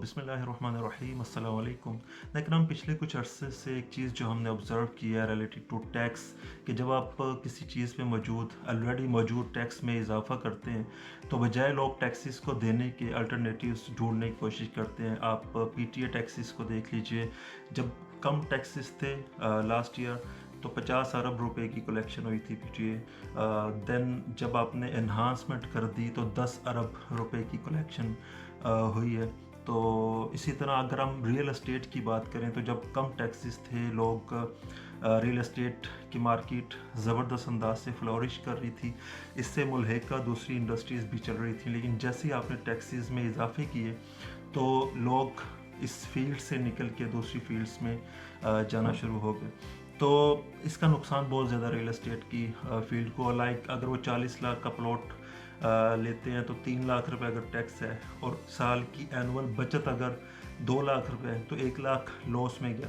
बिस्मिल्लाहिर्रहमानिर्रहीम, अस्सलाम वालेकुम। लेकिन हम पिछले कुछ अरसे से एक चीज़ जो हमने ऑब्ज़र्व की है रिलेटेड टू टैक्स, कि जब आप किसी चीज़ पे ऑलरेडी मौजूद टैक्स में इजाफ़ा करते हैं, तो बजाय लोग टैक्सेस को देने के अल्टरनेटिव्स ढूंढने की कोशिश करते हैं। आप पीटीए टैक्सेस को देख लीजिए। जब कम टैक्सेस थे लास्ट ईयर, तो 50 अरब रुपए की कलेक्शन हुई थी पीटीए। देन जब आपने एनहांसमेंट कर दी तो 10 अरब रुपए की कलेक्शन हुई है। तो इसी तरह अगर हम रियल एस्टेट की बात करें, तो जब कम टैक्सेस थे, लोग रियल एस्टेट की मार्केट ज़बरदस्त अंदाज से फ्लोरिश कर रही थी। इससे मुल्हिका दूसरी इंडस्ट्रीज़ भी चल रही थी। लेकिन जैसे ही आपने टैक्सेस में इजाफे किए, तो लोग इस फील्ड से निकल के दूसरी फील्ड्स में जाना शुरू हो गए। तो इसका नुकसान बहुत ज़्यादा रियल एस्टेट की फील्ड को, लाइक अगर वो 40 लाख का प्लॉट लेते हैं, तो 3 लाख रुपए अगर टैक्स है, और साल की एनुअल बचत अगर 2 लाख रुपए है, तो 1 लाख लॉस में गया।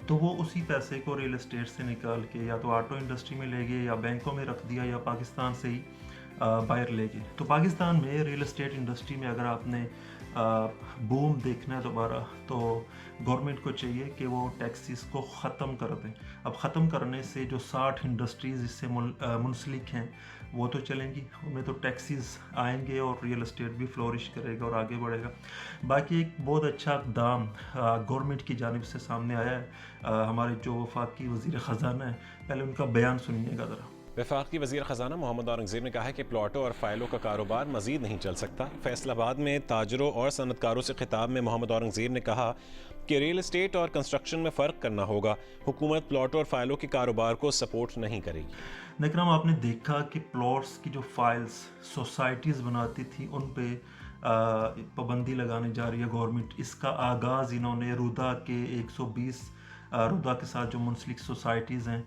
तो वो उसी पैसे को रियल एस्टेट से निकाल के या तो ऑटो इंडस्ट्री में ले गए, या बैंकों में रख दिया, या पाकिस्तान से ही बाहर ले गए। तो पाकिस्तान में रियल एस्टेट इंडस्ट्री में अगर आपने बूम देखना है दोबारा, तो गवर्नमेंट को चाहिए कि वो टैक्सेस को ख़त्म कर दें। अब ख़त्म करने से जो 60 इंडस्ट्रीज़ इससे मुंसलिक हैं, वो तो चलेंगी, उनमें तो टैक्सेस आएंगे और रियल एस्टेट भी फ्लोरिश करेगा और आगे बढ़ेगा। बाकी एक बहुत अच्छा इक़दाम गवर्नमेंट की जानिब से सामने आया है। हमारे जो वफाकी वज़ीर ख़ज़ाना है, पहले उनका बयान सुनिएगा ज़रा। वफाकी वज़ीर ख़ज़ाना मोहम्मद औरंगज़ेब ने कहा है कि प्लॉटों और फाइलों का कारोबार मज़ीद नहीं चल सकता। फैसलाबाद में ताजरों और सनतकारों से खिताब में मोहम्मद औरंगज़ेब ने कहा कि रियल एस्टेट और कंस्ट्रक्शन में फ़र्क करना होगा। हुकूमत प्लॉटों और फाइलों के कारोबार को सपोर्ट नहीं करेगी। लेकिन आपने देखा कि प्लॉट्स की जो फाइल्स सोसाइटीज़ बनाती थी, उन पे पाबंदी लगाने जा रही है गवर्नमेंट। इसका आगाज़ इन्होंने रुदा के 120 रुदा के साथ जो मुंसलिक सोसाइटीज़ हैं,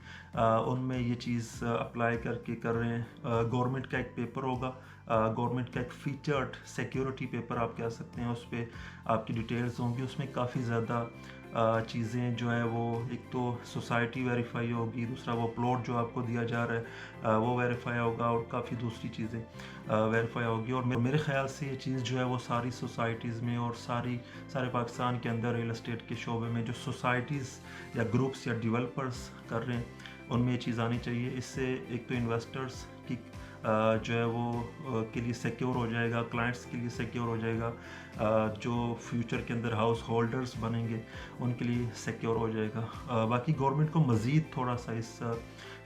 उनमें ये चीज़ अप्लाई करके कर रहे हैं। गवर्नमेंट का एक पेपर होगा, गवर्नमेंट का एक फीचर्ड सिक्योरिटी पेपर आप कह सकते हैं, उस पर आपकी डिटेल्स होंगी। उसमें काफ़ी ज़्यादा चीज़ें जो है, वो एक तो सोसाइटी वेरीफाई होगी, दूसरा वो प्लॉट जो आपको दिया जा रहा है वो वेरीफाई होगा, और काफ़ी दूसरी चीज़ें वेरीफाई होगी। और मेरे ख़्याल से ये चीज़ जो है, वो सारी सोसाइटीज़ में और सारे पाकिस्तान के अंदर रियल एस्टेट के शोबे में जो सोसाइटीज़ या ग्रुप्स या डेवलपर्स कर रहे हैं, उनमें ये चीज़ आनी चाहिए। इससे एक तो इन्वेस्टर्स की जो है वो के लिए सिक्योर हो जाएगा, क्लाइंट्स के लिए सिक्योर हो जाएगा, जो फ्यूचर के अंदर हाउस होल्डर्स बनेंगे उनके लिए सिक्योर हो जाएगा। बाकी गवर्नमेंट को मज़ीद थोड़ा सा इस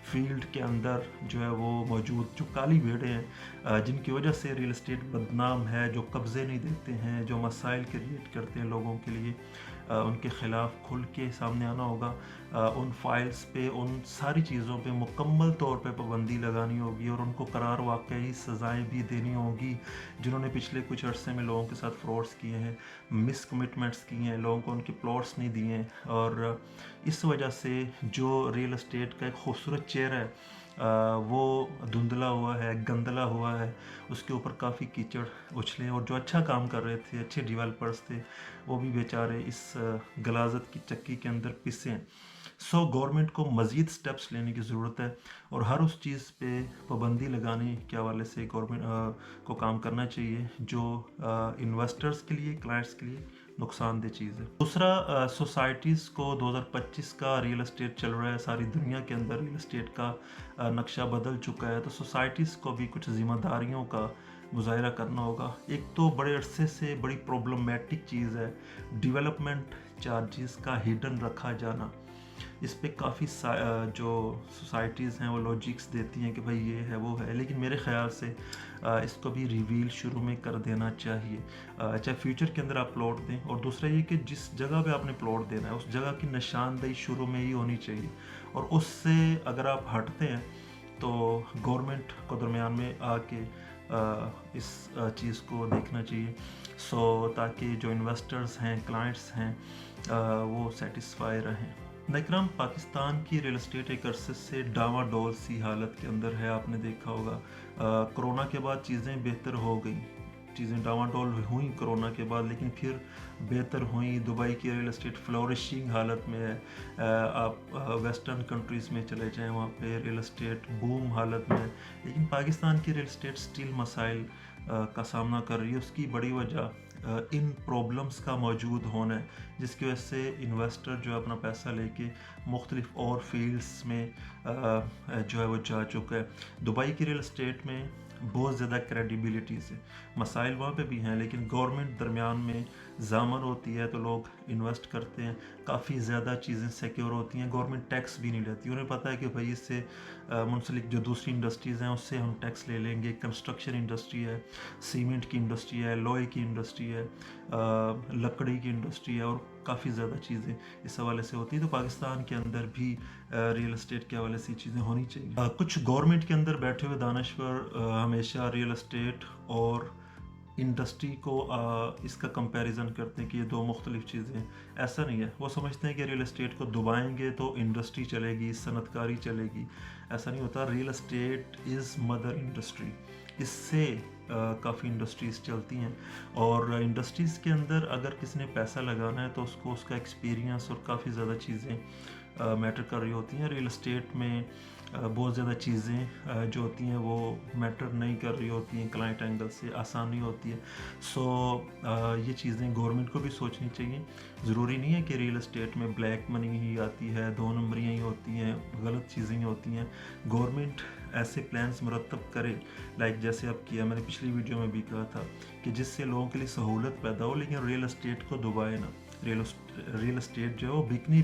फील्ड के अंदर जो है वो मौजूद जो काली भेड़ें हैं, जिनकी वजह से रियल एस्टेट बदनाम है, जो कब्ज़े नहीं देते हैं, जो मसाइल क्रिएट करते हैं लोगों के लिए, उनके ख़िलाफ़ खुल के सामने आना होगा। उन फाइल्स पे, उन सारी चीज़ों पे मुकम्मल तौर पे पाबंदी लगानी होगी, और उनको करार वाकई सज़ाएँ भी देनी होगी, जिन्होंने पिछले कुछ अरसे में लोगों के साथ फ्रॉड्स किए हैं, मिस कमिटमेंट्स किए हैं, लोगों को उनके प्लॉट्स नहीं दिए हैं। और इस वजह से जो रियल एस्टेट का एक खूबसूरत चेहरा है, वो धुंधला हुआ है, गंदला हुआ है, उसके ऊपर काफ़ी कीचड़ उछले। और जो अच्छा काम कर रहे थे, अच्छे डेवलपर्स थे, वो भी बेचारे इस गलाजत की चक्की के अंदर पिसे हैं। सो गवर्नमेंट को मज़ीद स्टेप्स लेने की ज़रूरत है, और हर उस चीज़ पे पाबंदी लगाने के हवाले से गवर्नमेंट को काम करना चाहिए जो इन्वेस्टर्स के लिए, क्लाइंट्स के लिए नुकसानदेह चीज़ है। दूसरा, सोसाइटीज़ को 2025 का रियल एस्टेट चल रहा है, सारी दुनिया के अंदर रियल एस्टेट का नक्शा बदल चुका है। तो सोसाइटीज़ को भी कुछ ज़िम्मेदारियों का मुज़ाहिरा करना होगा। एक तो बड़े अरसे से बड़ी प्रॉब्लमेटिक चीज़ है डेवलपमेंट चार्जेस का हिडन रखा जाना। इस पे काफ़ी जो सोसाइटीज़ हैं वो लॉजिक्स देती हैं कि भाई ये है वो है, लेकिन मेरे ख़्याल से इसको भी रिवील शुरू में कर देना चाहिए, चाहे फ्यूचर के अंदर आप प्लॉट दें। और दूसरा ये कि जिस जगह पे आपने प्लॉट देना है, उस जगह की निशानदेही शुरू में ही होनी चाहिए, और उससे अगर आप हटते हैं तो गवर्नमेंट को दरमियान में आके इस चीज़ को देखना चाहिए, ताकि जो इन्वेस्टर्स हैं, क्लाइंट्स हैं, वो सेटिस्फाई रहें। नकरम, पाकिस्तान की रियल एस्टेट एक अरसे से डावाडोल सी हालत के अंदर है। आपने देखा होगा कोरोना के बाद चीज़ें बेहतर हो गई, चीज़ें डावाडोल हुई कोरोना के बाद, लेकिन फिर बेहतर हुई। दुबई की रियल एस्टेट फ्लोरिशिंग हालत में है। आप वेस्टर्न कंट्रीज़ में चले जाएं, वहाँ पे रियल एस्टेट बूम हालत में है। लेकिन पाकिस्तान की रियल एस्टेट स्टिल मसाइल का सामना कर रही है। उसकी बड़ी वजह ان प्रॉब्लम्स का मौजूद होना है, जिसकी वजह से इन्वेस्टर जो है अपना पैसा लेके मुख्तलिफ और फील्ड्स में जो है वो जा चुका है। दुबई की रियल एस्टेट में बहुत ज़्यादा क्रेडिबिलिटीज़ है, मसाइल वहाँ पे भी हैं, लेकिन गवर्नमेंट दरमियान में ज़ामन होती है तो लोग इन्वेस्ट करते हैं, काफ़ी ज़्यादा चीज़ें सिक्योर होती हैं, गवर्नमेंट टैक्स भी नहीं लेती, उन्हें पता है कि भाई इससे मुंसलिक जो दूसरी इंडस्ट्रीज़ हैं उससे हम टैक्स ले लेंगे। कंस्ट्रक्शन इंडस्ट्री है, सीमेंट की इंडस्ट्री है, लोहे की इंडस्ट्री है, लकड़ी की इंडस्ट्री है, और काफ़ी ज़्यादा चीज़ें इस हवाले से होती है। तो पाकिस्तान के अंदर भी रियल एस्टेट के हवाले से चीज़ें होनी चाहिए। कुछ गवर्नमेंट के अंदर बैठे हुए दानश्वर हमेशा रियल एस्टेट और इंडस्ट्री को इसका कंपैरिजन करते हैं कि ये दो मुख्तलिफ चीज़ें हैं। ऐसा नहीं है, वो समझते हैं कि रियल एस्टेट को दबाएंगे तो इंडस्ट्री चलेगी, सनतकारी चलेगी। ऐसा नहीं होता, real estate is mother industry, इससे काफ़ी इंडस्ट्रीज़ चलती हैं, और इंडस्ट्रीज़ के अंदर अगर किसी ने पैसा लगाना है तो उसको उसका एक्सपीरियंस और काफ़ी ज़्यादा चीज़ें मैटर कर रही होती हैं। रियल एस्टेट में बहुत ज़्यादा चीज़ें जो होती हैं वो मैटर नहीं कर रही होती हैं, क्लाइंट एंगल से आसानी होती है। सो ये चीज़ें गवर्नमेंट को भी सोचनी चाहिए। ज़रूरी नहीं है कि रियल एस्टेट में ब्लैक मनी ही आती है, दो नंबरियाँ ही होती हैं, गलत चीज़ें ही होती हैं। गवर्नमेंट ऐसे प्लान्स मुरतब करे, लाइक जैसे अब किया, मैंने पिछली वीडियो में भी कहा था कि जिससे लोगों के लिए सहूलत पैदा हो, लेकिन रियल एस्टेट को दबाए ना। रियल एस्टेट जो है वो बिकनी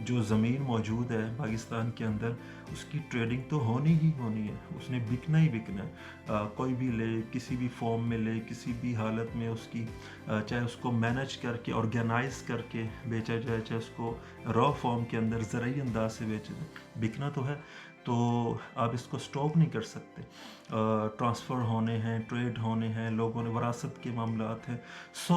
जो ज़मीन मौजूद है पाकिस्तान के अंदर, उसकी ट्रेडिंग तो होनी ही होनी है, उसने बिकना ही बिकना है। कोई भी ले, किसी भी फॉर्म में ले, किसी भी हालत में उसकी चाहे उसको मैनेज करके ऑर्गेनाइज करके बेचा जाए, चाहे उसको रॉ फॉर्म के अंदर ज़रूरी अंदाज से बेचा जाए, बिकना तो है। तो आप इसको स्टॉप नहीं कर सकते। ट्रांसफ़र होने हैं, ट्रेड होने हैं, लोगों ने वरासत के मामलात हैं। सो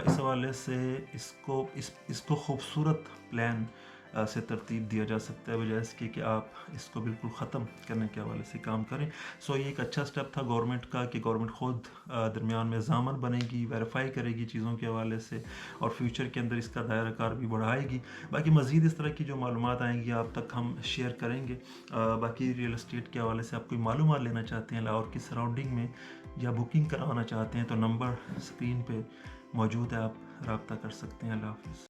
इस हवाले से इसको खूबसूरत प्लान से तरतीब दिया जा सकता है, बजाय इसके कि आप इसको बिल्कुल ख़त्म करने के हवाले से काम करें। सो ये एक अच्छा स्टेप था गवर्नमेंट का कि गवर्नमेंट ख़ुद दरमियान में ज़ामन बनेगी, वेरीफाई करेगी चीज़ों के हवाले से, और फ्यूचर के अंदर इसका दायरा कार भी बढ़ाएगी। बाकी मज़ीद इस तरह की जो मालूमात आएंगी आप तक हम शेयर करेंगे। बाकी रियल एस्टेट के हवाले से आप कोई मालूमात लेना चाहते हैं लाहौर की सराउंडिंग में, या बुकिंग करवाना चाहते हैं, तो नंबर स्क्रीन पे मौजूद है, आप रब्ता कर सकते हैं। अल्लाह हाफ़िज़।